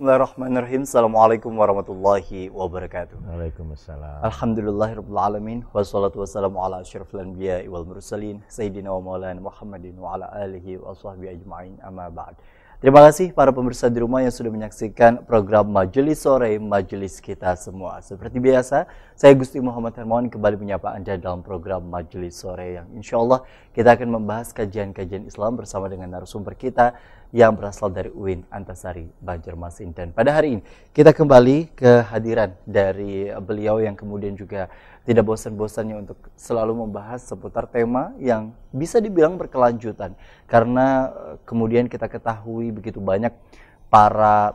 Bismillahirrahmanirrahim. Assalamualaikum warahmatullahi wabarakatuh. Waalaikumsalam. Alhamdulillahirabbil alamin wassalatu wassalamu ala asyrofil anbiya'i wal mursalin sayyidina wa maulana Muhammadin wa ala alihi wa sahbihi ajma'in, amma ba'd. Terima kasih para pemirsa di rumah yang sudah menyaksikan program Majelis Sore, Majelis Kita Semua. Seperti biasa, saya Gusti Muhammad Hermawan kembali menyapa Anda dalam program Majelis Sore yang insya Allah kita akan membahas kajian-kajian Islam bersama dengan narasumber kita yang berasal dari UIN Antasari Banjarmasin. Dan pada hari ini kita kembali ke hadiran dari beliau yang kemudian juga tidak bosan-bosannya untuk selalu membahas seputar tema yang bisa dibilang berkelanjutan. Karena kemudian kita ketahui begitu banyak para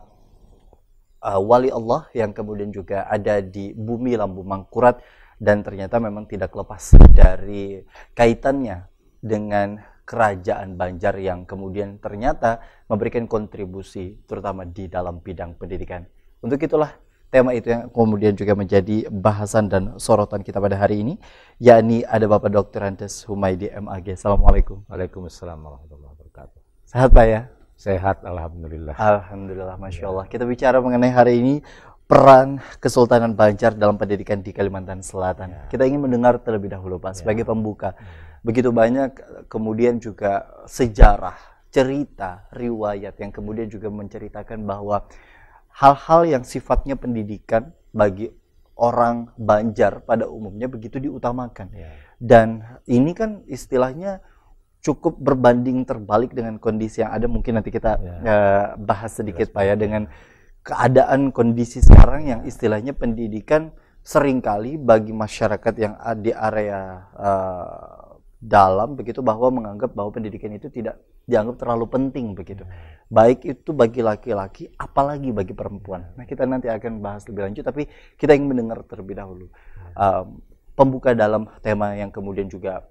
wali Allah yang kemudian juga ada di bumi Lambu Mangkurat dan ternyata memang tidak lepas dari kaitannya dengan kerajaan Banjar yang kemudian ternyata memberikan kontribusi terutama di dalam bidang pendidikan. Untuk itulah tema itu yang kemudian juga menjadi bahasan dan sorotan kita pada hari ini, yakni ada Bapak Dr. Andes Humaydi MAG. Assalamualaikum. Waalaikumsalam warahmatullahi wabarakatuh. Sehat Pak ya? Sehat, alhamdulillah. Alhamdulillah, Masya Allah. Kita bicara mengenai hari ini peran Kesultanan Banjar dalam pendidikan di Kalimantan Selatan. Kita ingin mendengar terlebih dahulu Pak sebagai pembuka. Begitu banyak kemudian juga sejarah, cerita, riwayat yang kemudian juga menceritakan bahwa hal-hal yang sifatnya pendidikan bagi orang Banjar pada umumnya begitu diutamakan. Dan ini kan istilahnya cukup berbanding terbalik dengan kondisi yang ada. Mungkin nanti kita bahas sedikit Pak ya, dengan keadaan kondisi sekarang yang istilahnya pendidikan seringkali bagi masyarakat yang di area dalam begitu bahwa menganggap bahwa pendidikan itu tidak dianggap terlalu penting begitu. Baik itu bagi laki-laki apalagi bagi perempuan. Nah, kita nanti akan bahas lebih lanjut, tapi kita ingin mendengar terlebih dahulu pembuka dalam tema yang kemudian juga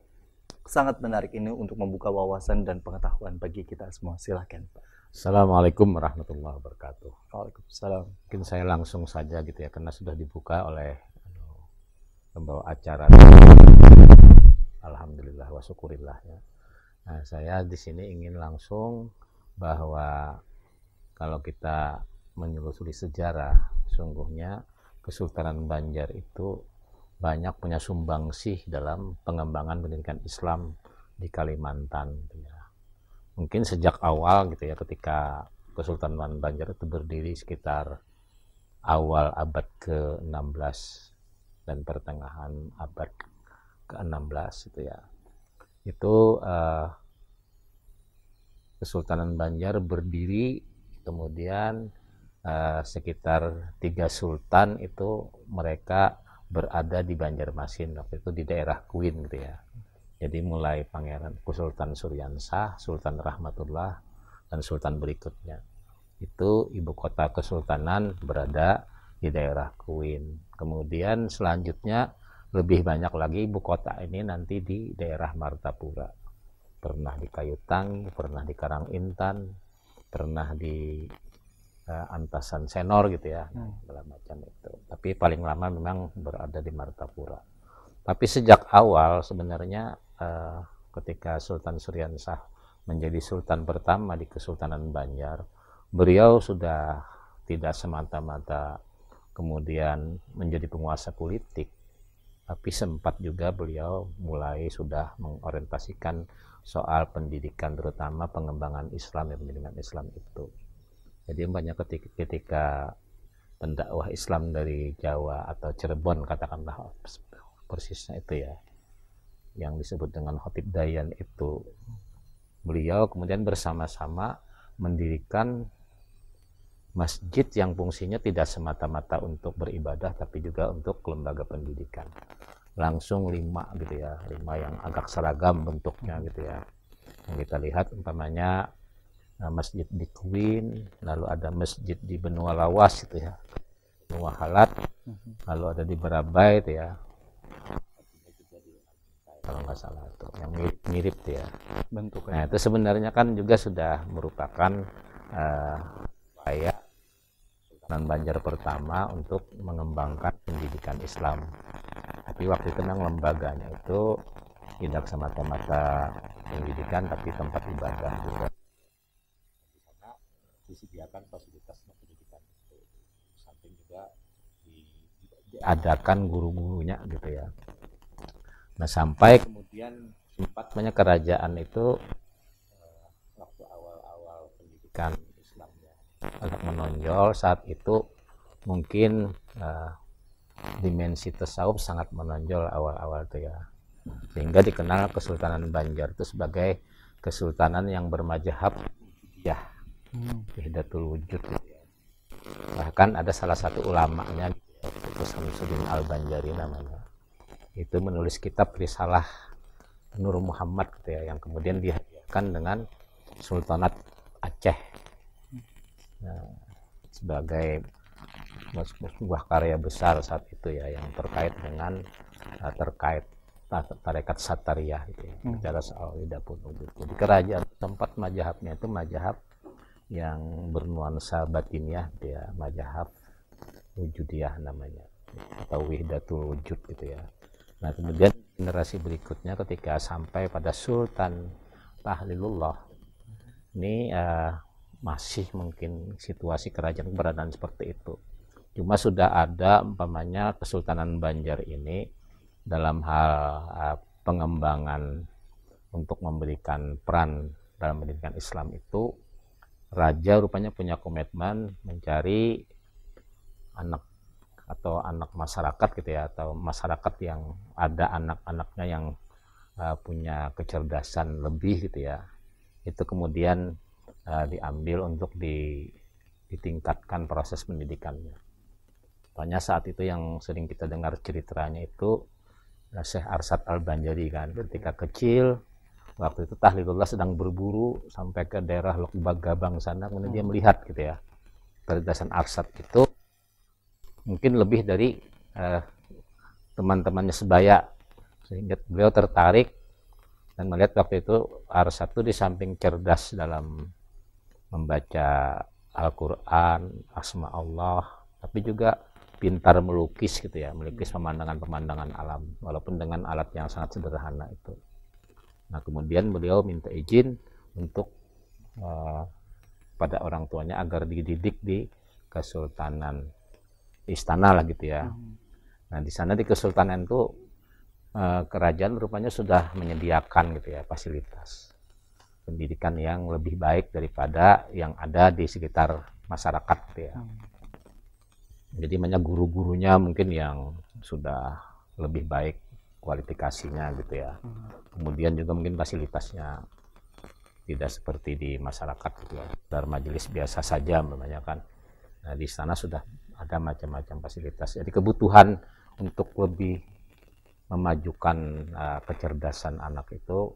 sangat menarik ini untuk membuka wawasan dan pengetahuan bagi kita semua. Silakan Pak. Assalamualaikum warahmatullahi wabarakatuh. Waalaikumsalam. Mungkin saya langsung saja gitu ya, karena sudah dibuka oleh pembawa acara. Alhamdulillah wa syukurillah ya. Nah, saya di sini ingin langsung bahwa kalau kita menelusuri sejarah, sungguhnya Kesultanan Banjar itu banyak punya sumbangsih dalam pengembangan pendidikan Islam di Kalimantan gitu ya. Mungkin sejak awal gitu ya, ketika Kesultanan Banjar itu berdiri sekitar awal abad ke-16 dan pertengahan abad ke-16 itu ya. Itu Kesultanan Banjar berdiri, kemudian sekitar 3 sultan itu mereka berada di Banjarmasin, waktu itu di daerah Kuin gitu ya. Jadi mulai Pangeran Sultan Suryansah, Sultan Rahmatullah, dan sultan berikutnya. Itu ibu kota kesultanan berada di daerah Kuin. Kemudian selanjutnya lebih banyak lagi ibu kota ini nanti di daerah Martapura. Pernah di Kayutangi, pernah di Karangintan, pernah di Antasan Senor gitu ya, segala macam itu. Tapi paling lama memang berada di Martapura. Tapi sejak awal sebenarnya ketika Sultan Suryansah menjadi sultan pertama di Kesultanan Banjar, beliau sudah tidak semata-mata kemudian menjadi penguasa politik, tapi sempat juga beliau mulai sudah mengorientasikan soal pendidikan, terutama pengembangan Islam, pendidikan Islam itu. Jadi banyak ketika pendakwah Islam dari Jawa atau Cirebon, katakanlah persisnya itu ya, yang disebut dengan Khatib Dayan itu, beliau kemudian bersama-sama mendirikan masjid yang fungsinya tidak semata-mata untuk beribadah, tapi juga untuk lembaga pendidikan. Langsung 5 gitu ya, 5 yang agak seragam bentuknya gitu ya. Yang kita lihat umpamanya masjid di Kuin, lalu ada masjid di Benua Lawas gitu ya, Benua Halat, lalu ada di Barabai itu ya, kalau nggak salah itu yang mirip tuh ya bentuknya. Nah, itu sebenarnya kan juga sudah merupakan upaya Kesultanan Banjar pertama untuk mengembangkan pendidikan Islam. Tapi waktu itu memang lembaganya itu tidak semata-mata pendidikan, tapi tempat ibadah juga. Di sana disediakan fasilitas pendidikan juga diadakan guru-gurunya gitu ya. Nah sampai kemudian sempat banyak kerajaan itu waktu awal-awal pendidikan Islamnya agak menonjol saat itu, mungkin dimensi tasawuf sangat menonjol awal-awal itu ya, sehingga dikenal Kesultanan Banjar itu sebagai kesultanan yang bermadzhab ya, Wahdatul Wujud gitu ya. Bahkan ada salah satu ulamanya, Samsudin Al-Banjari namanya, itu menulis kitab Risalah Nur Muhammad gitu ya, yang kemudian dihadiahkan dengan Sultanat Aceh sebagai sebuah karya besar saat itu ya, yang terkait dengan tarekat Satariyah gitu ya, bicara soal Wahdatul Wujud. Jadi kerajaan tempat mazhabnya itu mazhab yang bernuansa batiniyah gitu ya, mazhab wujudiyah namanya, atau Wahdatul Wujud gitu ya. Nah kemudian generasi berikutnya ketika sampai pada Sultan Tahlilullah ini masih mungkin situasi kerajaan keberadaan seperti itu. Cuma sudah ada umpamanya Kesultanan Banjar ini dalam hal pengembangan untuk memberikan peran dalam pendidikan Islam itu, raja rupanya punya komitmen mencari anak atau anak masyarakat gitu ya, atau masyarakat yang ada anak-anaknya yang punya kecerdasan lebih gitu ya, itu kemudian diambil untuk ditingkatkan proses pendidikannya. Soalnya saat itu yang sering kita dengar ceritanya itu Syekh Arsyad Al-Banjari kan, ketika kecil waktu itu Tahlilullah sedang berburu sampai ke daerah Lok Bagabang sana, kemudian dia melihat gitu ya, kecerdasan Arsyad itu mungkin lebih dari teman-temannya sebaya, sehingga beliau tertarik dan melihat waktu itu Arsyad itu di samping cerdas dalam membaca Al-Quran, Asma Allah, tapi juga pintar melukis gitu ya, melukis pemandangan-pemandangan alam walaupun dengan alat yang sangat sederhana itu. Nah kemudian beliau minta izin untuk pada orang tuanya agar dididik di Kesultanan istana lah gitu ya. Nah di sana di Kesultanan itu kerajaan rupanya sudah menyediakan gitu ya fasilitas pendidikan yang lebih baik daripada yang ada di sekitar masyarakat gitu ya. Jadi banyak guru-gurunya mungkin yang sudah lebih baik kualifikasinya gitu ya. Kemudian juga mungkin fasilitasnya tidak seperti di masyarakat gitu ya, dari majelis biasa saja namanya kan. Nah, di sana sudah ada macam-macam fasilitas. Jadi kebutuhan untuk lebih memajukan kecerdasan anak itu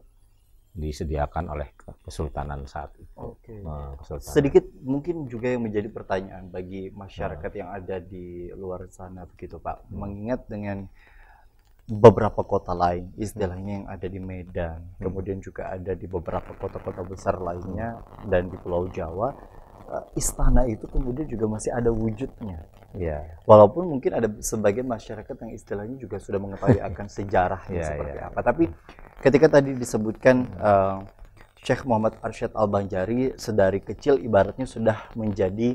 disediakan oleh Kesultanan saat itu. Oke. Kesultanan. Sedikit mungkin juga yang menjadi pertanyaan bagi masyarakat yang ada di luar sana begitu Pak, mengingat dengan beberapa kota lain istilahnya yang ada di Medan, kemudian juga ada di beberapa kota-kota besar lainnya dan di Pulau Jawa, istana itu kemudian juga masih ada wujudnya. Ya. Walaupun mungkin ada sebagian masyarakat yang istilahnya juga sudah mengetahui akan sejarahnya seperti apa. Tapi ketika tadi disebutkan Syekh Muhammad Arsyad Al-Banjari sedari kecil ibaratnya sudah menjadi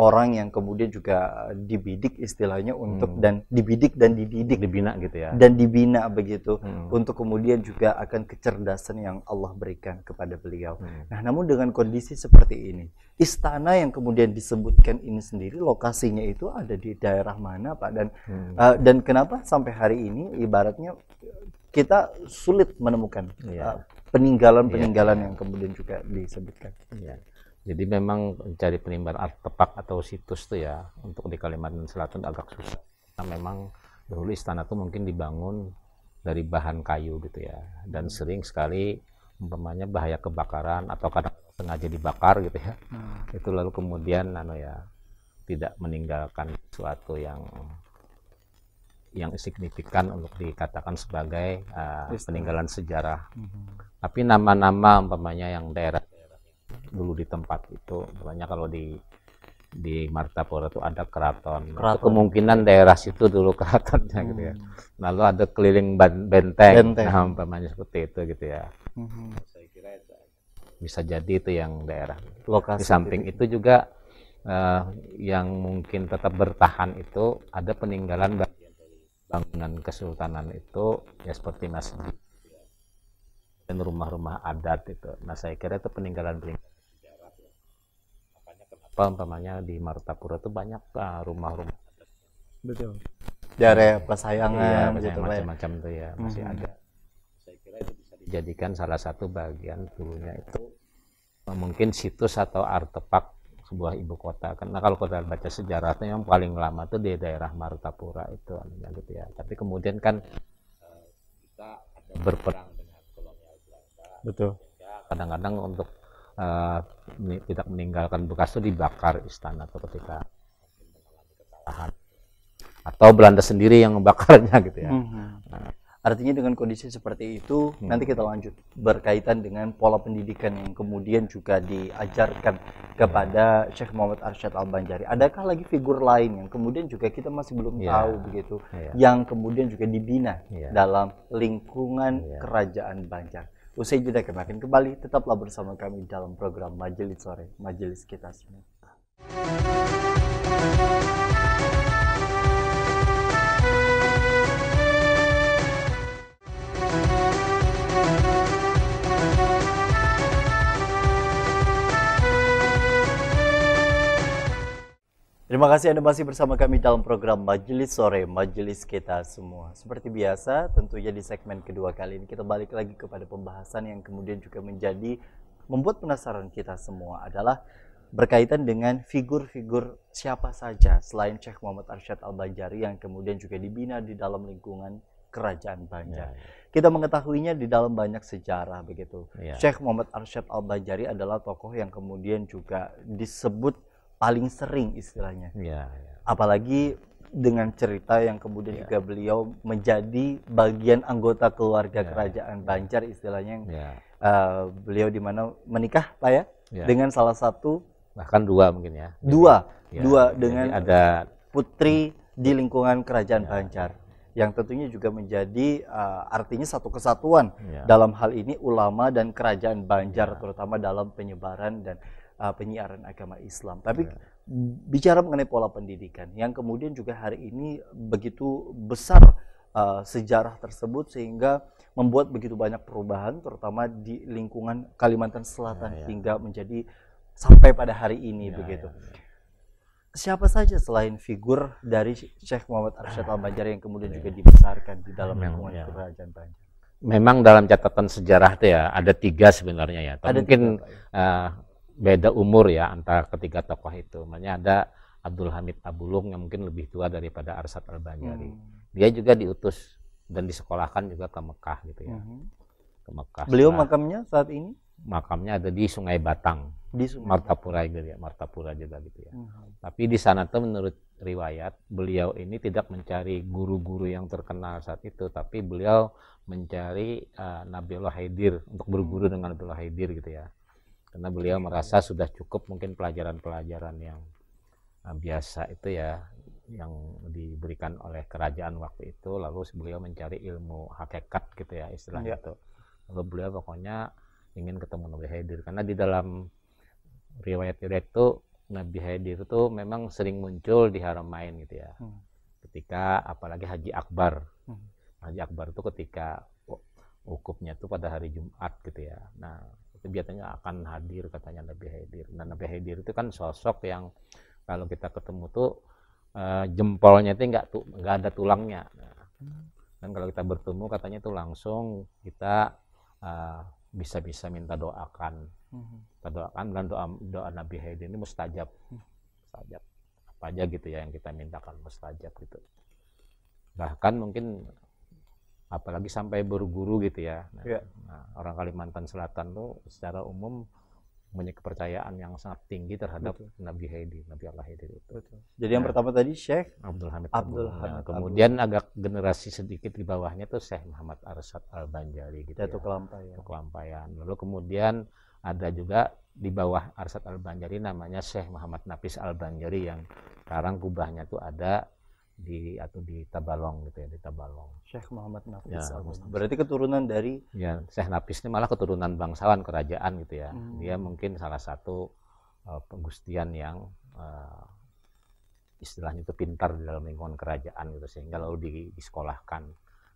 orang yang kemudian juga dibidik istilahnya untuk dan dibidik dan dididik, dibina gitu ya, dan dibina begitu untuk kemudian juga akan kecerdasan yang Allah berikan kepada beliau. Nah namun dengan kondisi seperti ini, istana yang kemudian disebutkan ini sendiri lokasinya itu ada di daerah mana Pak, dan kenapa sampai hari ini ibaratnya kita sulit menemukan peninggalan-peninggalan yang kemudian juga disebutkan. Jadi memang mencari penimbangan artefak atau situs tuh ya untuk di Kalimantan Selatan agak susah. Karena memang dulu istana tuh mungkin dibangun dari bahan kayu gitu ya, dan sering sekali umpamanya bahaya kebakaran atau kadang sengaja dibakar gitu ya. Itu lalu kemudian tidak meninggalkan sesuatu yang signifikan untuk dikatakan sebagai peninggalan sejarah. Tapi nama-nama umpamanya yang daerah dulu di tempat itu, makanya kalau di Martapura itu ada keraton. Itu kemungkinan daerah situ dulu keratonnya gitu ya. Lalu ada keliling benteng. Nah umpamanya seperti itu gitu ya. Saya kira itu bisa jadi itu yang daerah. Lokasi di samping itu juga yang mungkin tetap bertahan itu ada peninggalan bagian dari bangunan kesultanan itu ya seperti masjid dan rumah-rumah adat itu. Nah saya kira itu peninggalan-peninggalan sejarah ya. Makanya kenapa umpamanya di Martapura itu banyak rumah-rumah adat. Betul. Daerah Pasayangan Iya, gitu Pak ya. macam-macam tuh ya masih ada. Saya kira itu bisa dijadikan salah satu bagian dulunya itu mungkin situs atau artefak sebuah ibu kota. Karena kalau kita baca sejarahnya yang paling lama tuh di daerah Martapura itu gitu ya. Tapi kemudian kan kita ada berperang dengan kolonial Belanda. Betul. Ya, kadang-kadang untuk tidak meninggalkan bekas itu dibakar istana atau ketika mengalami kekalahan atau Belanda sendiri yang membakarnya gitu ya. Nah, artinya dengan kondisi seperti itu nanti kita lanjut berkaitan dengan pola pendidikan yang kemudian juga diajarkan kepada Syekh Muhammad Arsyad Al-Banjari. Adakah lagi figur lain yang kemudian juga kita masih belum tahu begitu yang kemudian juga dibina dalam lingkungan Kerajaan Banjar? Usai jeda kami akan kembali, tetaplah bersama kami dalam program Majelis Sore, Majelis Kita Semua. Terima kasih Anda masih bersama kami dalam program Majelis Sore, Majelis Kita Semua. Seperti biasa, tentunya di segmen kedua kali ini kita balik lagi kepada pembahasan yang kemudian juga menjadi membuat penasaran kita semua adalah berkaitan dengan figur-figur siapa saja selain Syekh Muhammad Arsyad Al-Banjari yang kemudian juga dibina di dalam lingkungan Kerajaan Banjar. Kita mengetahuinya di dalam banyak sejarah begitu. Syekh Muhammad Arsyad Al-Banjari adalah tokoh yang kemudian juga disebut paling sering istilahnya. Apalagi dengan cerita yang kemudian juga beliau menjadi bagian anggota keluarga Kerajaan Banjar istilahnya. Beliau di mana menikah Pak ya? Dengan salah satu bahkan dua mungkin ya. Dua dengan ada putri di lingkungan Kerajaan Banjar. Yang tentunya juga menjadi artinya satu kesatuan dalam hal ini ulama dan Kerajaan Banjar terutama dalam penyebaran dan penyiaran agama Islam. Tapi bicara mengenai pola pendidikan yang kemudian juga hari ini begitu besar sejarah tersebut sehingga membuat begitu banyak perubahan terutama di lingkungan Kalimantan Selatan hingga menjadi sampai pada hari ini begitu. Siapa saja selain figur dari Syekh Muhammad Arsyad Al-Banjari yang kemudian juga dibesarkan di dalam lingkungan Kerajaan Banjar? Memang dalam catatan sejarah itu ya ada 3 sebenarnya ya. Tapi mungkin beda umur ya antara ketiga tokoh itu. Makanya ada Abdul Hamid Abulung yang mungkin lebih tua daripada Arsyad Al-Banjari. Dia juga diutus dan disekolahkan juga ke Mekah gitu ya. Ke Mekah. Beliau makamnya saat ini? Makamnya ada di Sungai Batang. Di Sungai Martapura gitu ya, Martapura juga gitu ya. Tapi di sana tuh menurut riwayat beliau ini tidak mencari guru-guru yang terkenal saat itu, tapi beliau mencari Nabiullah Haidir untuk berguru dengan Nabiullah Haidir gitu ya. Karena beliau merasa sudah cukup mungkin pelajaran-pelajaran yang biasa itu ya yang diberikan oleh kerajaan waktu itu, lalu beliau mencari ilmu hakikat gitu ya istilahnya itu. Lalu beliau pokoknya ingin ketemu Nabi Haidir karena di dalam riwayat-riwayat itu Nabi Haidir itu memang sering muncul di Haramain gitu ya. Ketika apalagi Haji Akbar. Haji Akbar itu ketika wukufnya itu pada hari Jumat gitu ya. Nah, itu biasanya akan hadir katanya Nabi Haidir. Dan Nabi Haidir itu kan sosok yang kalau kita ketemu tuh jempolnya itu nggak ada tulangnya. Nah, dan kalau kita bertemu katanya itu langsung kita bisa minta doakan. Kita doakan dan doa Nabi Haidir ini mustajab. Mustajab. Apa aja gitu ya yang kita mintakan mustajab gitu. Bahkan mungkin apalagi sampai berguru gitu ya. Nah, orang Kalimantan Selatan tuh secara umum punya kepercayaan yang sangat tinggi terhadap Nabi Haidir, Nabi Allah Haidir itu. Jadi yang pertama tadi Syekh Abdul Hamid. Hamid. Kemudian agak generasi sedikit di bawahnya tuh Syekh Muhammad Arsyad Al-Banjari gitu Jatuh ya. Kelampaian. Lalu kemudian ada juga di bawah Arsyad Al-Banjari namanya Syekh Muhammad Nafis Al-Banjari yang sekarang kubahnya tuh ada di Tabalong gitu ya, di Tabalong. Syekh Muhammad Nafis. Berarti keturunan dari Syekh Nafis ini malah keturunan bangsawan kerajaan gitu ya. Dia mungkin salah satu pegustian yang istilahnya itu pintar di dalam lingkungan kerajaan gitu, sehingga lalu disekolahkan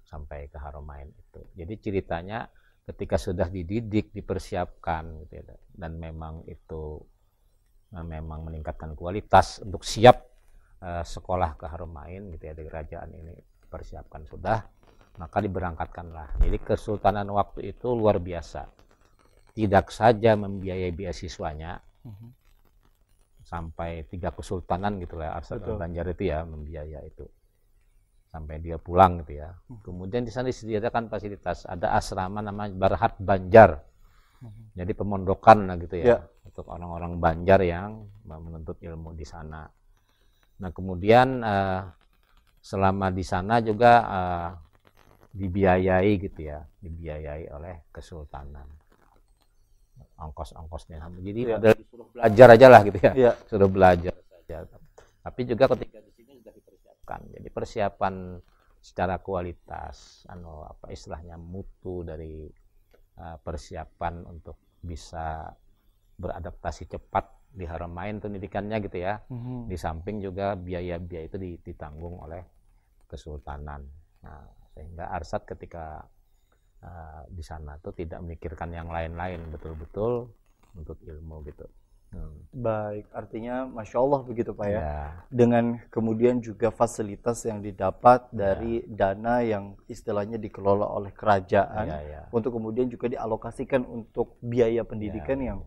sampai ke Haramain itu. Jadi ceritanya ketika sudah dididik, dipersiapkan gitu ya, dan memang itu memang meningkatkan kualitas untuk siap sekolah ke Haramain gitu ya, di kerajaan ini dipersiapkan sudah, maka diberangkatkanlah. Jadi Kesultanan waktu itu luar biasa, tidak saja membiayai beasiswanya sampai 3 kesultanan gitu lah, Arsyad Al-Banjar itu ya membiayai itu sampai dia pulang gitu ya. Kemudian di sana disediakan fasilitas, ada asrama namanya Barhat Banjar, jadi pemondokan lah gitu ya, untuk orang-orang Banjar yang menuntut ilmu di sana. Nah kemudian selama di sana juga dibiayai gitu ya, dibiayai oleh kesultanan, ongkos-ongkosnya. Jadi disuruh belajar aja lah gitu ya, suruh belajar saja. Tapi juga ketika di sini sudah dipersiapkan, jadi persiapan secara kualitas, apa istilahnya, mutu dari persiapan untuk bisa beradaptasi cepat di Haramain pendidikannya gitu ya. Di samping juga biaya-biaya itu ditanggung oleh kesultanan. Nah, sehingga Arsyad ketika di sana tuh tidak memikirkan yang lain-lain, betul-betul untuk ilmu gitu. Baik, artinya Masya Allah begitu Pak ya. Dengan kemudian juga fasilitas yang didapat dari dana yang istilahnya dikelola oleh kerajaan, untuk kemudian juga dialokasikan untuk biaya pendidikan yang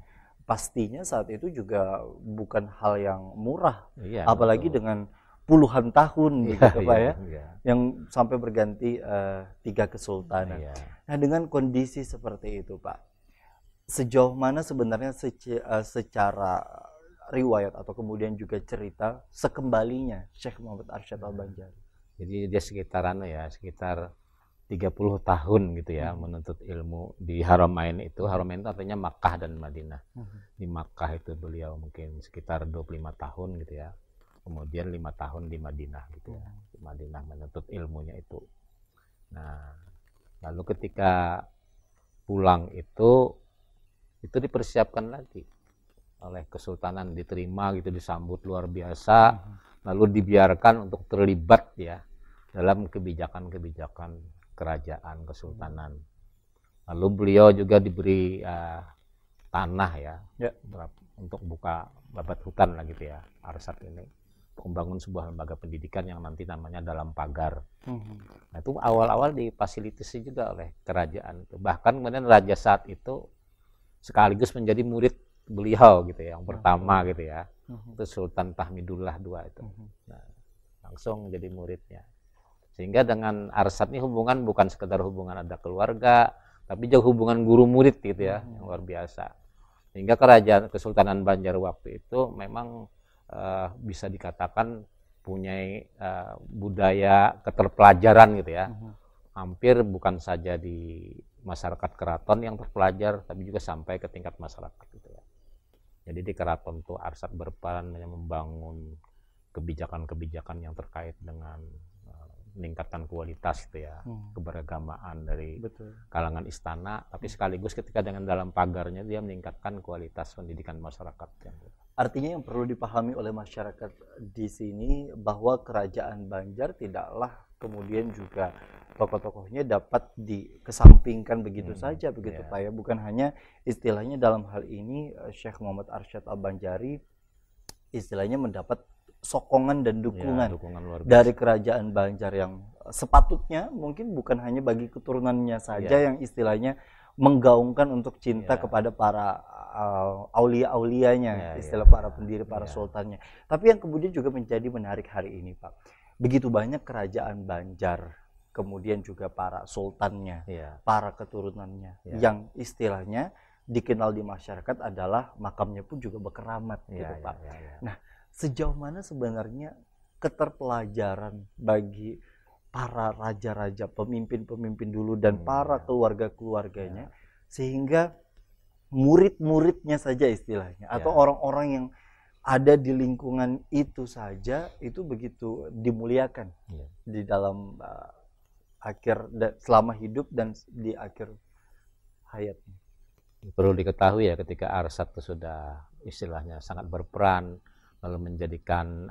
pastinya saat itu juga bukan hal yang murah, apalagi dengan puluhan tahun begitu Pak ya, yang sampai berganti 3 kesultanan. Nah dengan kondisi seperti itu Pak, sejauh mana sebenarnya secara riwayat atau kemudian juga cerita sekembalinya Syekh Muhammad Arsyad Al-Banjari? Jadi dia sekitar 30 tahun gitu ya menuntut ilmu di Haramain itu. Haramain itu artinya Makkah dan Madinah. Di Makkah itu beliau mungkin sekitar 25 tahun gitu ya. Kemudian 5 tahun di Madinah gitu ya. Di Madinah menuntut ilmunya itu. Nah, lalu ketika pulang itu dipersiapkan lagi oleh kesultanan, diterima gitu, disambut luar biasa, lalu dibiarkan untuk terlibat ya dalam kebijakan-kebijakan kerajaan kesultanan. Lalu beliau juga diberi tanah ya, untuk buka babat hutan lah gitu ya, Arsyad ini, untuk membangun sebuah lembaga pendidikan yang nanti namanya Dalam Pagar. Nah itu awal-awal difasilitasi juga oleh kerajaan itu. Bahkan kemudian raja saat itu sekaligus menjadi murid beliau gitu ya, yang pertama gitu ya, itu Sultan Tahmidullah II itu. Nah, langsung jadi muridnya. Sehingga dengan Arsyad ini hubungan bukan sekedar hubungan ada keluarga, tapi juga hubungan guru murid gitu ya, yang luar biasa. Sehingga kerajaan Kesultanan Banjar waktu itu memang bisa dikatakan punya budaya keterpelajaran gitu ya. Hampir bukan saja di masyarakat keraton yang terpelajar, tapi juga sampai ke tingkat masyarakat gitu ya. Jadi di keraton tuh Arsyad berperan membangun kebijakan-kebijakan yang terkait dengan meningkatkan kualitas gitu ya, keberagamaan dari kalangan istana, tapi sekaligus ketika dengan Dalam Pagarnya dia meningkatkan kualitas pendidikan masyarakat. Artinya yang perlu dipahami oleh masyarakat di sini bahwa kerajaan Banjar tidaklah kemudian juga tokoh-tokohnya dapat dikesampingkan begitu saja begitu Pak ya. Bukan hanya istilahnya dalam hal ini Syekh Muhammad Arsyad Al-Banjari istilahnya mendapat sokongan dan dukungan dari kerajaan Banjar yang sepatutnya mungkin bukan hanya bagi keturunannya saja yang istilahnya menggaungkan untuk cinta kepada para aulia-aulianya, istilah para pendiri, para sultannya. Tapi yang kemudian juga menjadi menarik hari ini Pak, begitu banyak kerajaan Banjar, kemudian juga para sultannya, para keturunannya, yang istilahnya dikenal di masyarakat adalah makamnya pun juga berkeramat gitu Pak. Nah, sejauh mana sebenarnya keterpelajaran bagi para raja-raja, pemimpin-pemimpin dulu dan para keluarga-keluarganya, sehingga murid-muridnya saja istilahnya, atau orang-orang yang ada di lingkungan itu saja itu begitu dimuliakan di dalam selama hidup dan di akhir hayatnya. Perlu diketahui ya, ketika Arsad itu sudah istilahnya sangat berperan, lalu menjadikan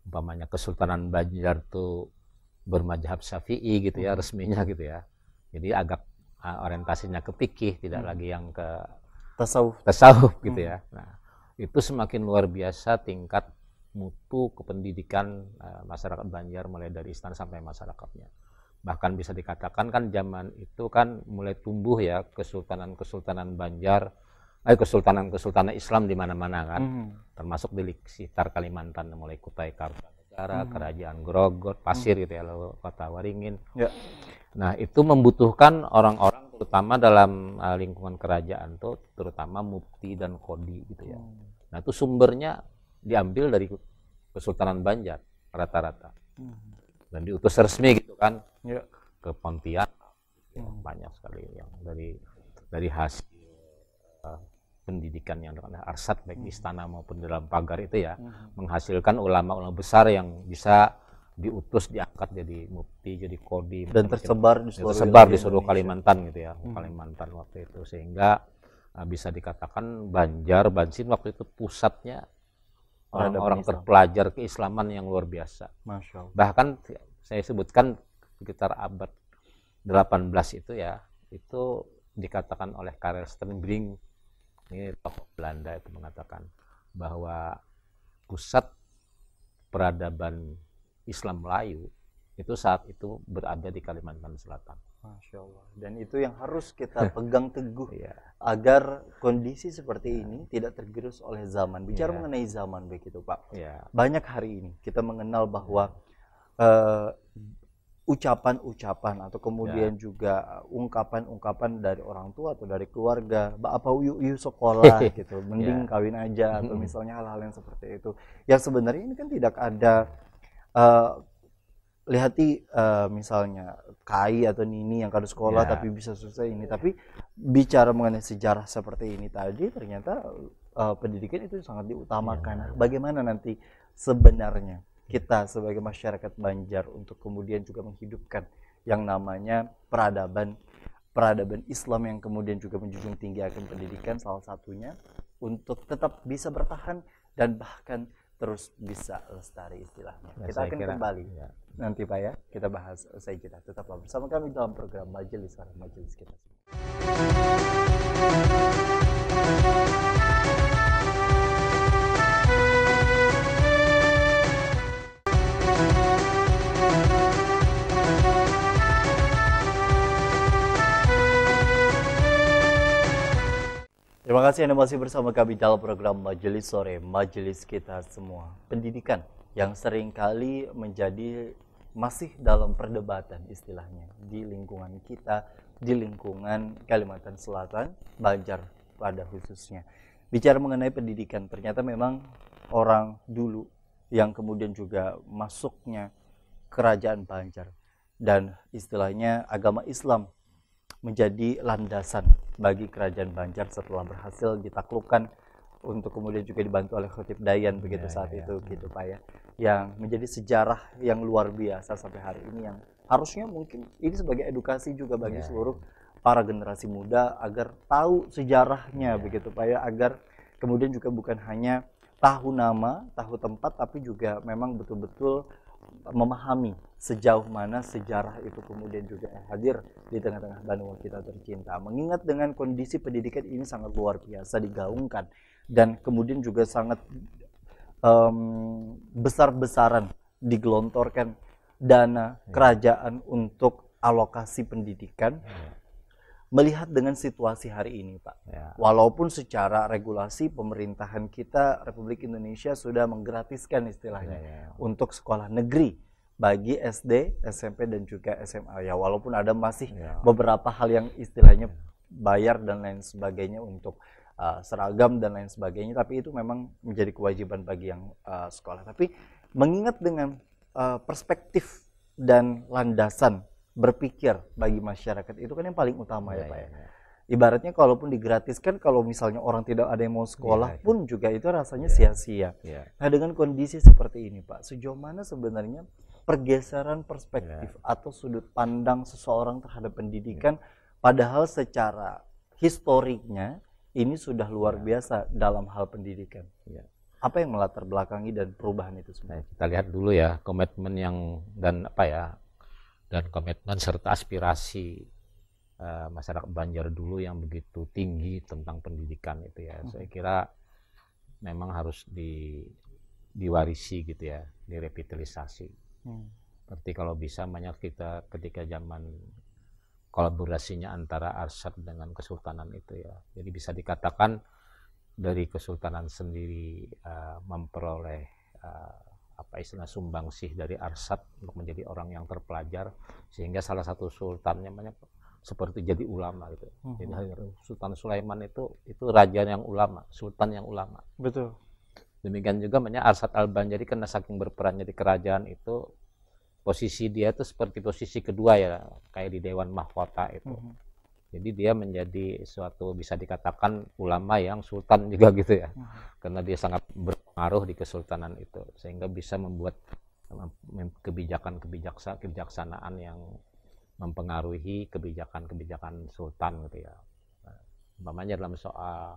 umpamanya Kesultanan Banjar itu bermadzhab Syafi'i gitu ya, resminya gitu ya. Jadi agak orientasinya ke fikih, tidak lagi yang ke tasawuf gitu ya. Nah, itu semakin luar biasa tingkat mutu kependidikan masyarakat Banjar, mulai dari istana sampai masyarakatnya. Bahkan bisa dikatakan kan zaman itu kan mulai tumbuh ya kesultanan Banjar, kesultanan Islam di mana-mana kan, termasuk di sekitar Kalimantan, mulai Kutai Kartanegara, Kerajaan Grogol, Pasir gitu ya, lalu Kota Waringin. Ya. Nah, itu membutuhkan orang-orang terutama dalam lingkungan kerajaan tuh, terutama mufti dan qodhi gitu ya. Nah, itu sumbernya diambil dari Kesultanan Banjar rata-rata. Dan diutus resmi gitu kan, ke Pontianak. Banyak sekali yang dari hasil pendidikan yang dengan Arsad, baik di istana maupun dalam pagar itu ya, menghasilkan ulama-ulama besar yang bisa diutus, diangkat jadi mufti, jadi qodhi, dan tersebar di seluruh Kalimantan gitu ya, Kalimantan waktu itu, sehingga bisa dikatakan Bansin waktu itu pusatnya orang-orang terpelajar keislaman yang luar biasa. Masya Allah. Bahkan saya sebutkan sekitar abad 18 itu ya, itu dikatakan oleh Karel Steenbrink, ini tokoh Belanda, itu mengatakan bahwa pusat peradaban Islam Melayu itu saat itu berada di Kalimantan Selatan. Masya Allah. Dan itu yang harus kita pegang teguh agar kondisi seperti ini tidak tergerus oleh zaman. Bicara mengenai zaman begitu Pak. Banyak hari ini kita mengenal bahwa ucapan-ucapan atau kemudian juga ungkapan-ungkapan dari orang tua atau dari keluarga, apa yuk sekolah gitu, mending kawin aja, atau misalnya hal-hal yang seperti itu. Yang sebenarnya ini kan tidak ada lihati misalnya Kai atau Nini yang harus sekolah tapi bisa selesai ini, tapi bicara mengenai sejarah seperti ini tadi, ternyata pendidikan itu sangat diutamakan. Bagaimana nanti sebenarnya kita sebagai masyarakat Banjar untuk kemudian juga menghidupkan yang namanya peradaban Islam yang kemudian juga menjunjung tinggi akan pendidikan, salah satunya untuk tetap bisa bertahan dan bahkan terus bisa lestari istilahnya. Kita akan kembali nanti Pak ya, kita bahas usai jeda. Tetaplah bersama kami dalam program Majelis Kita. Terima kasih Anda masih bersama kami dalam program Majelis Sore, Majelis Kita Semua. Pendidikan yang seringkali masih dalam perdebatan istilahnya di lingkungan kita, di lingkungan Kalimantan Selatan, Banjar pada khususnya. Bicara mengenai pendidikan, ternyata memang orang dulu yang kemudian juga masuknya kerajaan Banjar dan istilahnya agama Islam menjadi landasan bagi kerajaan Banjar setelah berhasil ditaklukkan untuk kemudian juga dibantu oleh Khatib Dayan begitu saat itu gitu Pak ya, yang menjadi sejarah yang luar biasa sampai hari ini, yang harusnya mungkin ini sebagai edukasi juga bagi seluruh para generasi muda agar tahu sejarahnya begitu Pak ya, agar kemudian juga bukan hanya tahu nama, tahu tempat, tapi juga memang betul-betul memahami sejauh mana sejarah itu kemudian juga hadir di tengah-tengah benua kita tercinta. Mengingat dengan kondisi pendidikan ini sangat luar biasa digaungkan dan kemudian juga sangat besar-besaran digelontorkan dana kerajaan untuk alokasi pendidikan. Melihat dengan situasi hari ini Pak, walaupun secara regulasi pemerintahan kita Republik Indonesia sudah menggratiskan istilahnya untuk sekolah negeri bagi SD, SMP dan juga SMA ya, walaupun ada masih beberapa hal yang istilahnya bayar dan lain sebagainya untuk seragam dan lain sebagainya, tapi itu memang menjadi kewajiban bagi yang sekolah. Tapi mengingat dengan perspektif dan landasan berpikir bagi masyarakat itu kan yang paling utama ya Pak ya. Ibaratnya kalaupun digratiskan, kalau misalnya orang tidak ada yang mau sekolah pun juga itu rasanya sia-sia. Nah dengan kondisi seperti ini Pak, sejauh mana sebenarnya pergeseran perspektif atau sudut pandang seseorang terhadap pendidikan, padahal secara historiknya ini sudah luar Ya. biasa dalam hal pendidikan. Ya. Apa yang melatar belakangi dan perubahan itu semua? Nah, kita lihat dulu ya komitmen dan komitmen serta aspirasi masyarakat Banjar dulu yang begitu tinggi tentang pendidikan itu ya. Saya kira memang harus diwarisi gitu ya, direvitalisasi. Seperti kalau bisa banyak kita ketika zaman kolaborasinya antara Arsyad dengan Kesultanan itu ya. Jadi bisa dikatakan dari Kesultanan sendiri memperoleh sumbangsih dari Arsyad untuk menjadi orang yang terpelajar, sehingga salah satu sultannya seperti jadi ulama gitu. Jadi Sultan Sulaiman itu raja yang ulama, sultan yang ulama. Betul. Demikian juga Arsyad Al-Banjari karena saking berperannya di kerajaan itu, posisi dia itu seperti posisi kedua ya, kayak di Dewan Mahkota itu. Jadi dia menjadi suatu bisa dikatakan ulama yang sultan juga gitu ya. Karena dia sangat berpengaruh di kesultanan itu, sehingga bisa membuat kebijaksanaan yang mempengaruhi kebijakan sultan gitu ya. Umpamanya dalam soal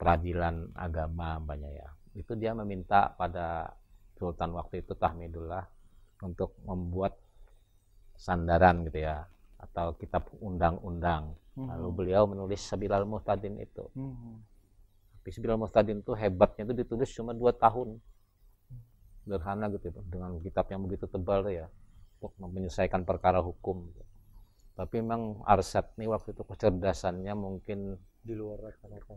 peradilan agama banyak ya. Itu dia meminta pada sultan waktu itu Tahmidullah untuk membuat sandaran gitu ya, atau kitab undang-undang. Lalu beliau menulis Sabilal Muhtadin itu. Sabilal Muhtadin itu hebatnya itu ditulis cuma 2 tahun. Sederhana gitu dengan kitab yang begitu tebal ya, untuk menyelesaikan perkara hukum. Tapi memang Arsyad ini waktu itu kecerdasannya mungkin Di luar rata-rata.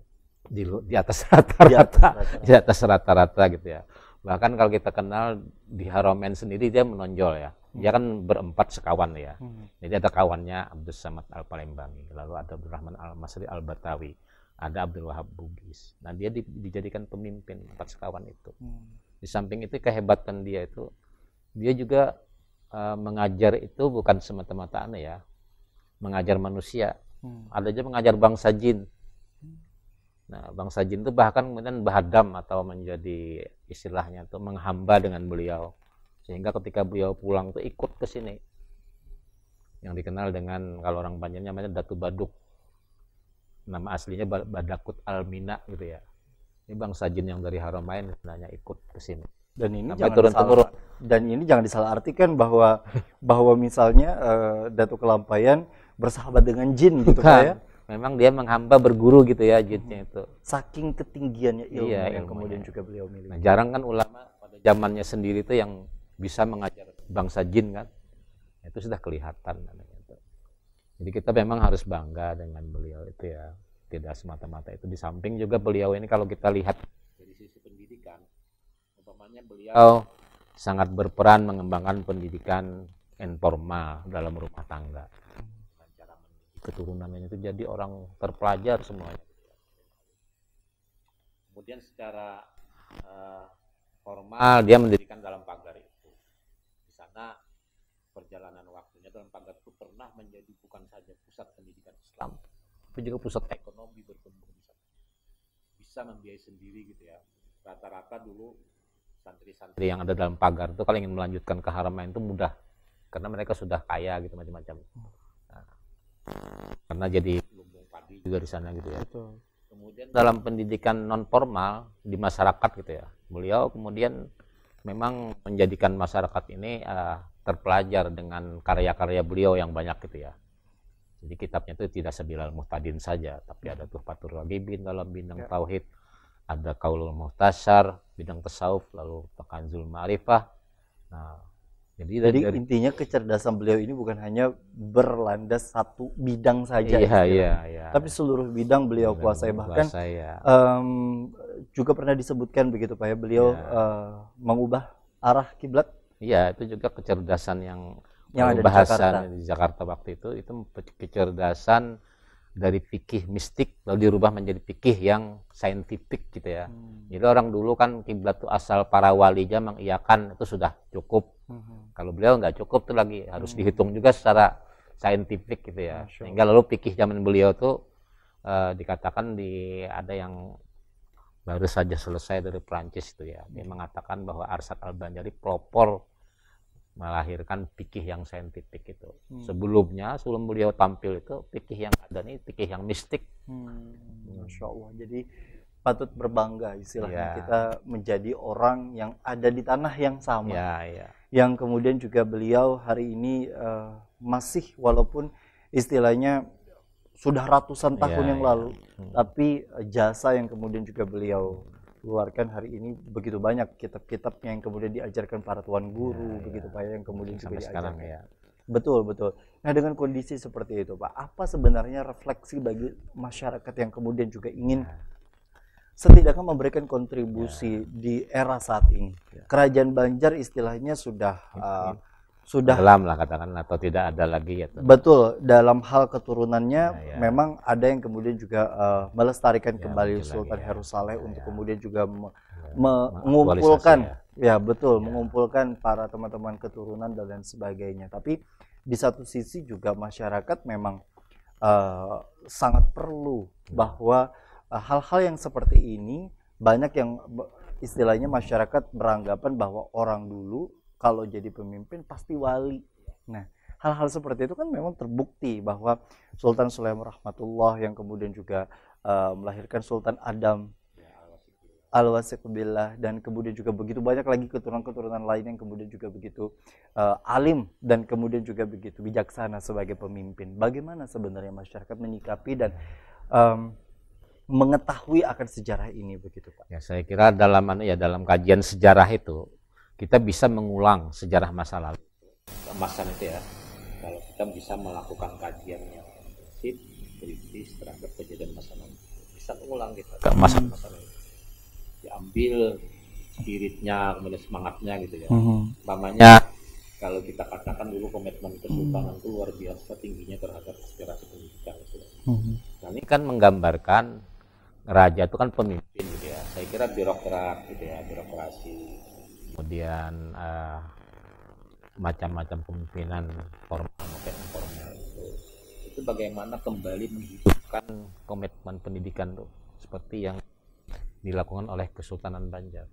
di atas rata-rata, di atas rata-rata gitu ya. Bahkan kalau kita kenal di Haramain sendiri dia menonjol ya. Dia kan berempat sekawan ya. Jadi ada kawannya Abdus Samad Al-Palembangi, lalu ada Abdurrahman Al-Masri Al-Batawi, ada Abdul Wahab Bugis. Nah, dia dijadikan pemimpin 4 sekawan itu. Di samping itu kehebatan dia itu, dia juga mengajar itu bukan semata-mata mengajar manusia. Ada aja mengajar bangsa jin. Nah, bangsa jin itu bahkan kemudian bahadam atau menjadi istilahnya itu menghamba dengan beliau. Sehingga ketika beliau pulang tuh ikut ke sini. Yang dikenal dengan kalau orang Banjar namanya Datu Baduk. Nama aslinya Badakut Almina gitu ya. Ini bangsa jin yang dari Haramain sebenarnya ikut ke sini. Dan ini jangan disalahartikan bahwa misalnya Datuk Kelampayan bersahabat dengan jin gitu Pak ya. Memang dia menghamba berguru gitu ya jinnya itu. Saking ketinggiannya ilmu yang ilmunya. kemudian juga beliau miliki. Nah, jarang kan ulama pada zamannya sendiri itu yang bisa mengajar bangsa jin kan. Itu sudah kelihatan. Jadi kita memang harus bangga dengan beliau itu ya. Tidak semata-mata itu. Di samping juga beliau ini kalau kita lihat dari sisi pendidikan, umpamanya beliau sangat berperan mengembangkan pendidikan informal dalam rumah tangga. Cara mendidik keturunannya itu jadi orang terpelajar semuanya. Kemudian secara formal dia mendirikan dalam pagar itu. Di sana perjalanan waktunya dalam pagar itu pernah menjadi bukan saja pusat pendidikan Islam, tapi juga pusat ekonomi berkembang di sana. Bisa membiayai sendiri gitu ya. Rata-rata dulu santri-santri yang ada dalam pagar itu kalau ingin melanjutkan ke Haramain itu mudah, karena mereka sudah kaya gitu macam-macam. Nah, karena jadi lumbung padi juga di sana gitu ya. Betul. Kemudian dalam pendidikan non formal di masyarakat gitu ya, beliau kemudian memang menjadikan masyarakat ini terpelajar dengan karya-karya beliau yang banyak gitu ya. Jadi kitabnya itu tidak Sabilal Muhtadin saja, tapi ada Tuhfatur Raghibin dalam bidang tauhid, ada Qaulul Muhtasar bidang tasawuf, lalu Takanzul Ma'rifah. Nah, jadi intinya kecerdasan beliau ini bukan hanya berlandas satu bidang saja, iya. tapi seluruh bidang beliau kuasai. Bahkan juga pernah disebutkan begitu Pak ya, beliau mengubah arah kiblat. Iya, itu juga kecerdasan yang ada di Jakarta waktu itu kecerdasan dari fikih mistik lalu dirubah menjadi fikih yang saintifik gitu ya. Jadi orang dulu kan kiblat itu asal para wali aja mengiyakan itu sudah cukup. Kalau beliau nggak cukup tuh lagi harus dihitung juga secara saintifik gitu ya. Sehingga lalu fikih zaman beliau tuh dikatakan ada yang baru saja selesai dari Prancis itu ya. Dia mengatakan bahwa Arsyad Al-Banjari pelopor melahirkan fikih yang saintifik itu. Sebelumnya, sebelum beliau tampil itu, fikih yang ada nih fikih yang mistik. Masya Allah. Jadi patut berbangga istilahnya Ya. kita menjadi orang yang ada di tanah yang sama. Ya. Yang kemudian juga beliau hari ini masih walaupun istilahnya sudah ratusan tahun yang lalu, tapi jasa yang kemudian juga beliau keluarkan hari ini begitu banyak, kitab-kitabnya yang kemudian diajarkan para tuan guru, begitu Pak, yang kemudian juga Sampai sekarang diajarkan. ya. Betul. Nah, dengan kondisi seperti itu Pak, apa sebenarnya refleksi bagi masyarakat yang kemudian juga ingin setidaknya memberikan kontribusi di era saat ini? Kerajaan Banjar istilahnya sudah Dalam lah katakan, atau tidak ada lagi ya. betul, dalam hal keturunannya memang ada yang kemudian juga melestarikan kembali Sultan Heru Saleh untuk kemudian juga mengumpulkan mengumpulkan para teman-teman keturunan dan lain sebagainya. Tapi di satu sisi juga masyarakat memang sangat perlu bahwa hal-hal yang seperti ini, banyak yang istilahnya masyarakat beranggapan bahwa orang dulu kalau jadi pemimpin pasti wali. Nah, hal-hal seperti itu kan memang terbukti bahwa Sultan Sulaiman rahmatullah yang kemudian juga melahirkan Sultan Adam Al-Wasiqbillah, dan kemudian juga begitu banyak lagi keturunan-keturunan lain yang kemudian juga begitu alim dan kemudian juga begitu bijaksana sebagai pemimpin. Bagaimana sebenarnya masyarakat menyikapi dan mengetahui akan sejarah ini begitu Pak? Ya, saya kira dalam kajian sejarah itu kita bisa mengulang sejarah masa lalu. Kemasan itu ya, kalau kita bisa melakukan kajian yang intensif, kritis terhadap kejadian masa lalu, bisa mengulang kita masa lalu. Diambil spiritnya, kemudian semangatnya gitu ya. Umpamanya kalau kita katakan dulu komitmen kesultanan itu luar biasa tingginya terhadap aspirasi pendidikan gitu. Nah, ini kan menggambarkan raja itu kan pemimpin gitu ya. Saya kira birokrat gitu ya, birokrasi. Kemudian macam-macam kepemimpinan formal maupun informal itu bagaimana kembali menghidupkan komitmen pendidikan tuh seperti yang dilakukan oleh Kesultanan Banjar.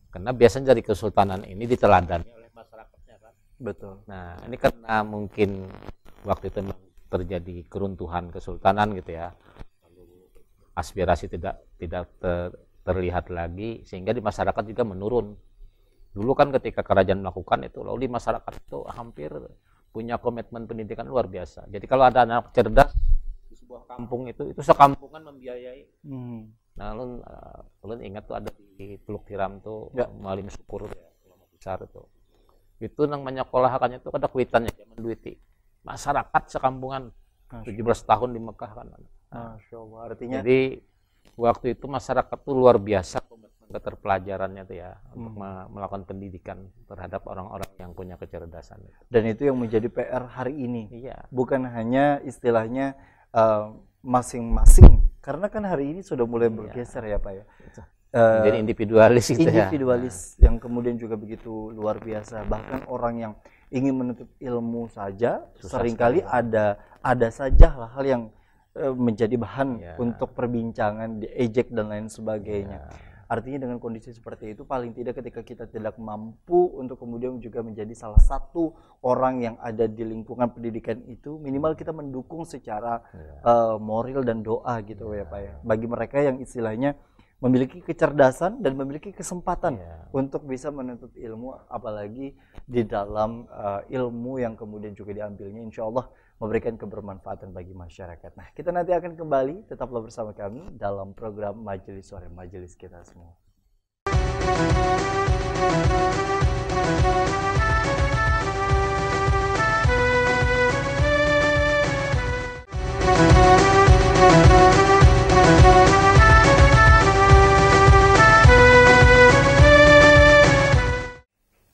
Karena biasanya dari kesultanan ini diteladani oleh masyarakatnya kan. Betul. Nah, ini karena mungkin waktu itu terjadi keruntuhan kesultanan gitu ya. Lalu aspirasi tidak terlihat lagi sehingga di masyarakat juga menurun. Dulu kan ketika kerajaan melakukan itu, lalu di masyarakat itu hampir punya komitmen pendidikan luar biasa. Jadi kalau ada anak cerdas di sebuah kampung itu sekampungan membiayai. Nah, lu ingat tuh ada di Teluk Tiram tuh, Mualim Syukur ya, ulama besar itu. Itu nang menyekolahkannya itu ada kuitannya zaman dulu itu. Masyarakat sekampungan 17 tahun di Mekah kan. Masya Allah. Artinya jadi waktu itu masyarakat tuh luar biasa keterpelajarannya tuh ya untuk melakukan pendidikan terhadap orang-orang yang punya kecerdasan. Dan itu yang menjadi PR hari ini. Iya. Bukan hanya istilahnya masing-masing, karena kan hari ini sudah mulai bergeser ya Pak ya. Jadi individualis gitu individualis yang kemudian juga begitu luar biasa. Bahkan orang yang ingin menuntut ilmu saja seringkali ada saja hal-hal yang menjadi bahan untuk perbincangan, diejek dan lain sebagainya. Artinya dengan kondisi seperti itu, paling tidak ketika kita tidak mampu untuk kemudian juga menjadi salah satu orang yang ada di lingkungan pendidikan itu, minimal kita mendukung secara moral dan doa gitu ya Pak ya. Bagi mereka yang istilahnya memiliki kecerdasan dan memiliki kesempatan untuk bisa menuntut ilmu, apalagi di dalam ilmu yang kemudian juga diambilnya insya Allah memberikan kebermanfaatan bagi masyarakat. Nah, kita nanti akan kembali, tetaplah bersama kami dalam program Majelis Sore, Majelis Kita Semua.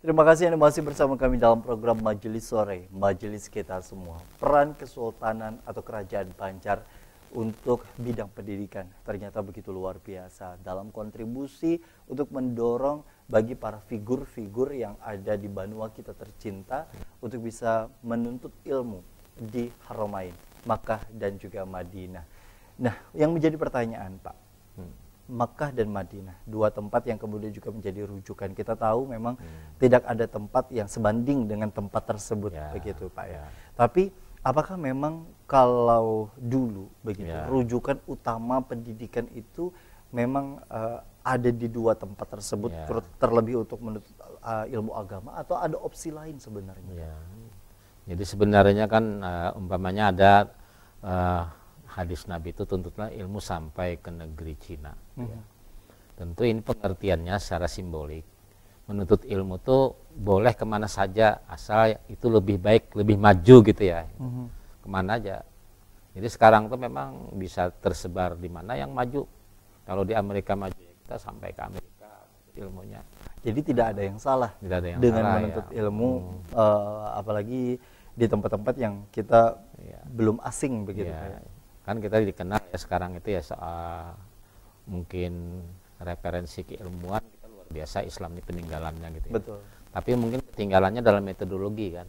Terima kasih Anda masih bersama kami dalam program Majelis Sore, Majelis Kita Semua. Peran Kesultanan atau Kerajaan Banjar untuk bidang pendidikan ternyata begitu luar biasa dalam kontribusi untuk mendorong bagi para figur-figur yang ada di Banua kita tercinta untuk bisa menuntut ilmu di Haramain, Makkah dan juga Madinah. Nah, yang menjadi pertanyaan Pak, Makkah dan Madinah, dua tempat yang kemudian juga menjadi rujukan. Kita tahu memang tidak ada tempat yang sebanding dengan tempat tersebut, begitu Pak ya. Tapi apakah memang kalau dulu begitu rujukan utama pendidikan itu memang ada di dua tempat tersebut, terlebih untuk menuntut ilmu agama, atau ada opsi lain sebenarnya? Jadi sebenarnya kan umpamanya ada hadis Nabi itu tuntutlah ilmu sampai ke negeri Cina. Tentu ini pengertiannya secara simbolik. Menuntut ilmu tuh boleh kemana saja asal itu lebih baik, lebih maju gitu ya. Kemana aja. Jadi sekarang tuh memang bisa tersebar di mana yang maju. Kalau di Amerika maju, kita sampai ke Amerika ilmunya. Jadi tidak ada yang salah dengan menuntut ilmu, apalagi di tempat-tempat yang kita belum asing begitu. Kan kita dikenal ya sekarang itu ya soal mungkin referensi keilmuan kita luar biasa, Islam ini peninggalannya gitu ya. Betul. Tapi mungkin ketinggalannya dalam metodologi kan.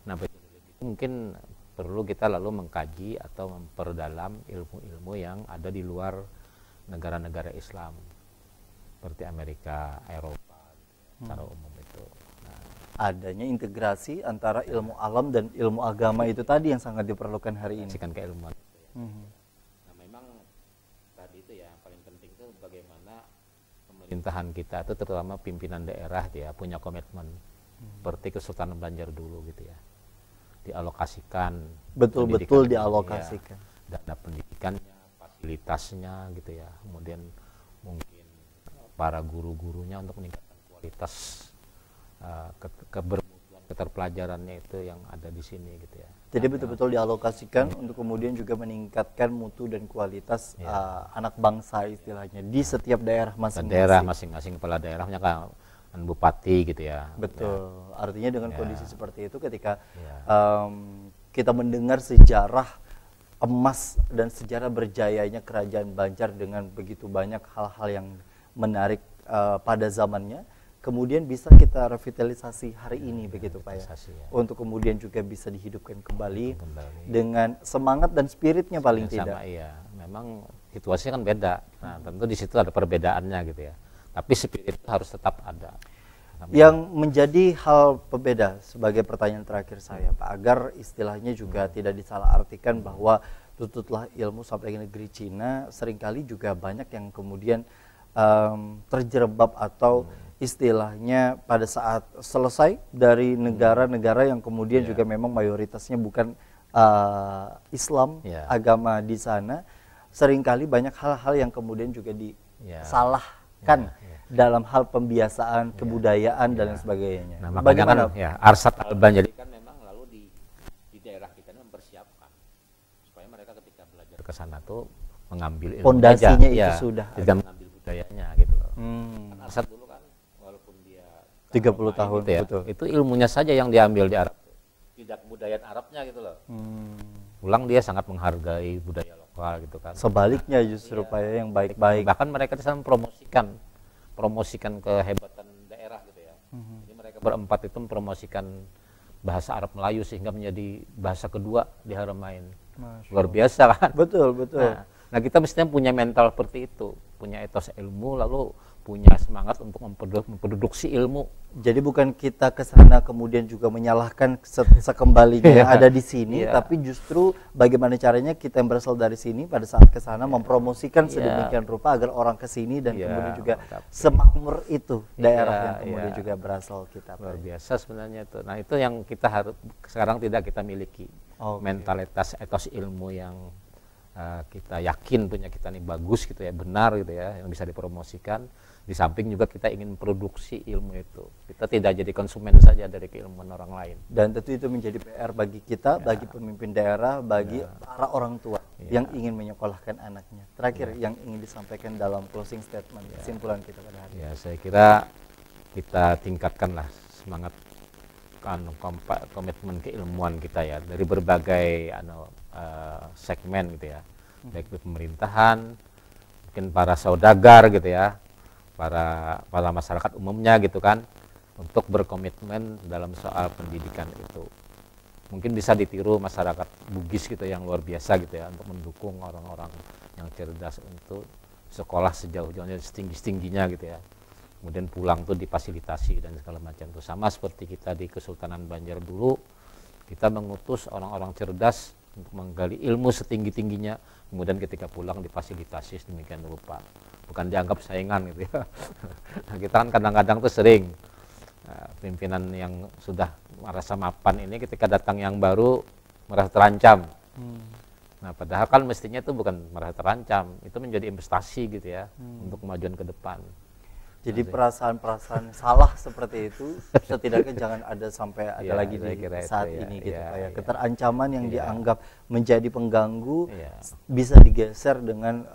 Nah metodologi itu mungkin perlu kita lalu mengkaji atau memperdalam ilmu-ilmu yang ada di luar negara-negara Islam seperti Amerika, Eropa secara umum itu. Adanya integrasi antara ilmu alam dan ilmu agama itu tadi yang sangat diperlukan hari ini. Keilmuan. Nah memang tadi itu ya yang paling penting itu bagaimana pemerintahan kita itu terutama pimpinan daerah dia punya komitmen seperti Kesultanan Banjar dulu gitu ya, dialokasikan betul-betul dialokasikan dana pendidikannya, fasilitasnya gitu ya, kemudian mungkin para guru-gurunya untuk meningkatkan kualitas kebermutuan keterpelajarannya itu yang ada di sini gitu ya. Jadi betul-betul dialokasikan untuk kemudian juga meningkatkan mutu dan kualitas anak bangsa istilahnya di setiap daerah masing-masing. Daerah masing-masing kepala daerahnya kan bupati gitu ya. Betul. Artinya dengan kondisi seperti itu ketika kita mendengar sejarah emas dan sejarah berjayanya kerajaan Banjar dengan begitu banyak hal-hal yang menarik pada zamannya, kemudian bisa kita revitalisasi hari ini begitu Pak ya. Untuk kemudian juga bisa dihidupkan kembali dengan semangat dan spiritnya paling tidak. Memang situasinya kan beda. Nah, tentu di situ ada perbedaannya gitu ya. Tapi spirit itu harus tetap ada. Yang menjadi hal pembeda sebagai pertanyaan terakhir saya Pak, agar istilahnya juga tidak disalahartikan bahwa tuntutlah ilmu sampai ke negeri Cina, seringkali juga banyak yang kemudian terjerembab atau istilahnya pada saat selesai dari negara-negara yang kemudian juga memang mayoritasnya bukan Islam, agama di sana, seringkali banyak hal-hal yang kemudian juga disalahkan dalam hal pembiasaan, kebudayaan dan lain sebagainya. Nah, bagaimana Arsat Al-Banjari kan memang lalu di daerah kita ini mempersiapkan supaya mereka ketika belajar ke sana tuh mengambil ilmu fondasinya itu sudah tidak mengambil budayanya gitu loh. Arsat dulu kan walaupun dia 30 tahun gitu ya, betul. Itu ilmunya saja yang diambil di Arab, tidak kebudayaan Arabnya gitu loh. Pulang dia sangat menghargai budaya lokal gitu kan. Sebaliknya justru Pak ya, yang baik-baik. Bahkan mereka di sana promosikan kehebatan daerah gitu ya. Jadi mereka berempat itu mempromosikan bahasa Arab Melayu sehingga menjadi bahasa kedua di Haramain. Luar biasa kan? Betul. Nah kita mestinya punya mental seperti itu, punya etos ilmu, lalu punya semangat untuk memproduksi ilmu. Jadi bukan kita ke sana kemudian juga menyalahkan sekembalinya yang ada di sini, tapi justru bagaimana caranya kita yang berasal dari sini pada saat ke sana mempromosikan sedemikian rupa agar orang ke sini dan kemudian juga semakmur itu daerah yang kemudian juga berasal kita. Luar biasa sebenarnya itu. Nah itu yang kita harus sekarang tidak kita miliki, mentalitas etos ilmu yang kita yakin punya kita nih bagus gitu ya, benar gitu ya, yang bisa dipromosikan. Di samping juga kita ingin produksi ilmu itu. Kita tidak jadi konsumen saja dari keilmuan orang lain. Dan tentu itu menjadi PR bagi kita, bagi pemimpin daerah, bagi para orang tua yang ingin menyekolahkan anaknya. Terakhir yang ingin disampaikan dalam closing statement, kesimpulan kita pada hari ini. Saya kira kita tingkatkanlah semangat komitmen keilmuan kita ya dari berbagai segmen gitu ya, baik di pemerintahan, mungkin para saudagar gitu ya, para masyarakat umumnya gitu kan, untuk berkomitmen dalam soal pendidikan itu. Mungkin bisa ditiru masyarakat Bugis gitu yang luar biasa gitu ya, untuk mendukung orang-orang yang cerdas untuk sekolah sejauh-jauhnya, setinggi-tingginya gitu ya. Kemudian pulang tuh difasilitasi dan segala macam tuh. Sama seperti kita di Kesultanan Banjar dulu, kita mengutus orang-orang cerdas untuk menggali ilmu setinggi-tingginya, kemudian ketika pulang difasilitasi sedemikian rupa, bukan dianggap saingan gitu ya. Nah, kita kan kadang-kadang tuh sering pimpinan yang sudah merasa mapan ini ketika datang yang baru merasa terancam. Nah, padahal kan mestinya itu bukan merasa terancam, itu menjadi investasi gitu ya untuk kemajuan ke depan. Jadi perasaan-perasaan salah seperti itu setidaknya jangan ada sampai ada lagi di saat ini gitu Pak ya. Keterancaman yang dianggap menjadi pengganggu bisa digeser dengan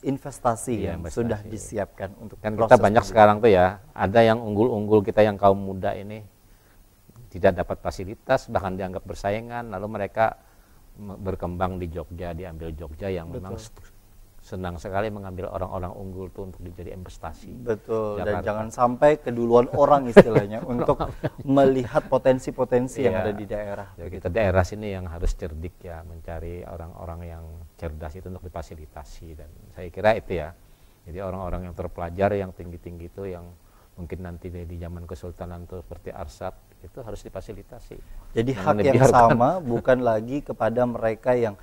investasi yang sudah disiapkan untuk kan kita banyak sekarang tuh ya, ada yang unggul-unggul kita yang kaum muda ini tidak dapat fasilitas, bahkan dianggap bersaingan, lalu mereka berkembang di Jogja, diambil Jogja yang memang senang sekali mengambil orang-orang unggul itu untuk dijadi investasi. Betul, Jakarta. Dan jangan sampai keduluan orang istilahnya untuk melihat potensi-potensi yang ada di daerah. Ya, kita daerah sini yang harus cerdik ya, mencari orang-orang yang cerdas itu untuk difasilitasi, dan saya kira itu ya. Jadi orang-orang yang terpelajar, yang tinggi-tinggi itu, yang mungkin nanti di zaman kesultanan itu seperti Arsad, itu harus difasilitasi. Jadi hak yang sama bukan lagi kepada mereka yang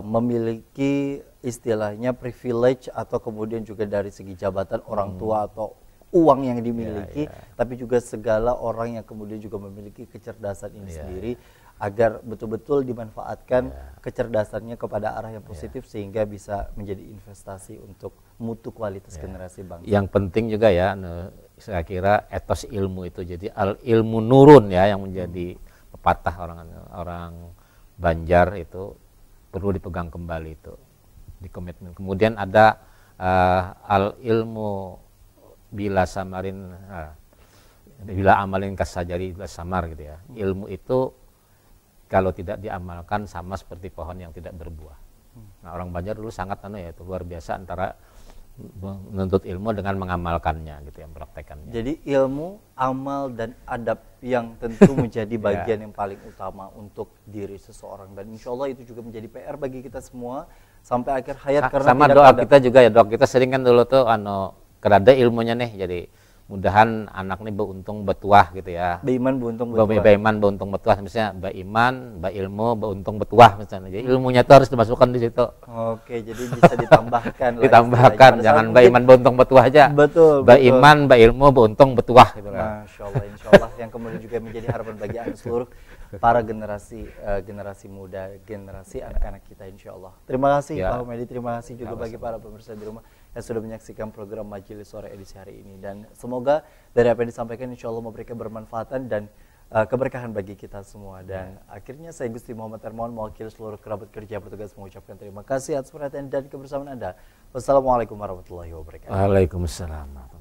memiliki istilahnya privilege atau kemudian juga dari segi jabatan orang tua atau uang yang dimiliki, tapi juga segala orang yang kemudian juga memiliki kecerdasan ini sendiri, agar betul-betul dimanfaatkan kecerdasannya kepada arah yang positif sehingga bisa menjadi investasi untuk mutu kualitas generasi bangsa. Yang penting juga ya, saya kira etos ilmu itu, jadi al ilmu nurun ya, yang menjadi pepatah orang Banjar itu perlu dipegang kembali itu, di komitmen. Kemudian ada al ilmu bila samarin, bila amalin kasajari bila samar gitu ya. Ilmu itu kalau tidak diamalkan sama seperti pohon yang tidak berbuah. Nah, orang Banjar dulu sangat itu luar biasa antara menuntut ilmu dengan mengamalkannya gitu ya, mempraktekannya. Jadi ilmu, amal dan adab yang tentu menjadi bagian yang paling utama untuk diri seseorang, dan insya Allah itu juga menjadi PR bagi kita semua sampai akhir hayat. Karena sama doa kita juga ya, doa kita sering kan dulu tuh kerada ilmunya nih, jadi mudahan anak nih beruntung betuah gitu ya. Beiman beruntung betuah. Beiman beruntung betuah, misalnya beiman, beilmu beruntung betuah misalnya. Jadi ilmunya itu harus dimasukkan di situ. Oke, jadi bisa ditambahkan. Ditambahkan, jangan beiman beruntung betuah aja. Betul. Beiman, beilmu beruntung betuah gitu lah. Masya Allah, yang kemudian juga menjadi harapan bagi anda seluruh para generasi muda, generasi anak-anak kita insya Allah. Terima kasih Pak Humedi, terima kasih juga bagi para pemirsa di rumah yang sudah menyaksikan program Majelis Sore edisi hari ini, dan semoga dari apa yang disampaikan insya Allah memberikan bermanfaatan dan keberkahan bagi kita semua. Dan akhirnya saya Gusti Muhammad Hermawan mewakili seluruh kerabat kerja bertugas mengucapkan terima kasih atas perhatian dan kebersamaan Anda. Wassalamualaikum warahmatullahi wabarakatuh. Waalaikumsalam.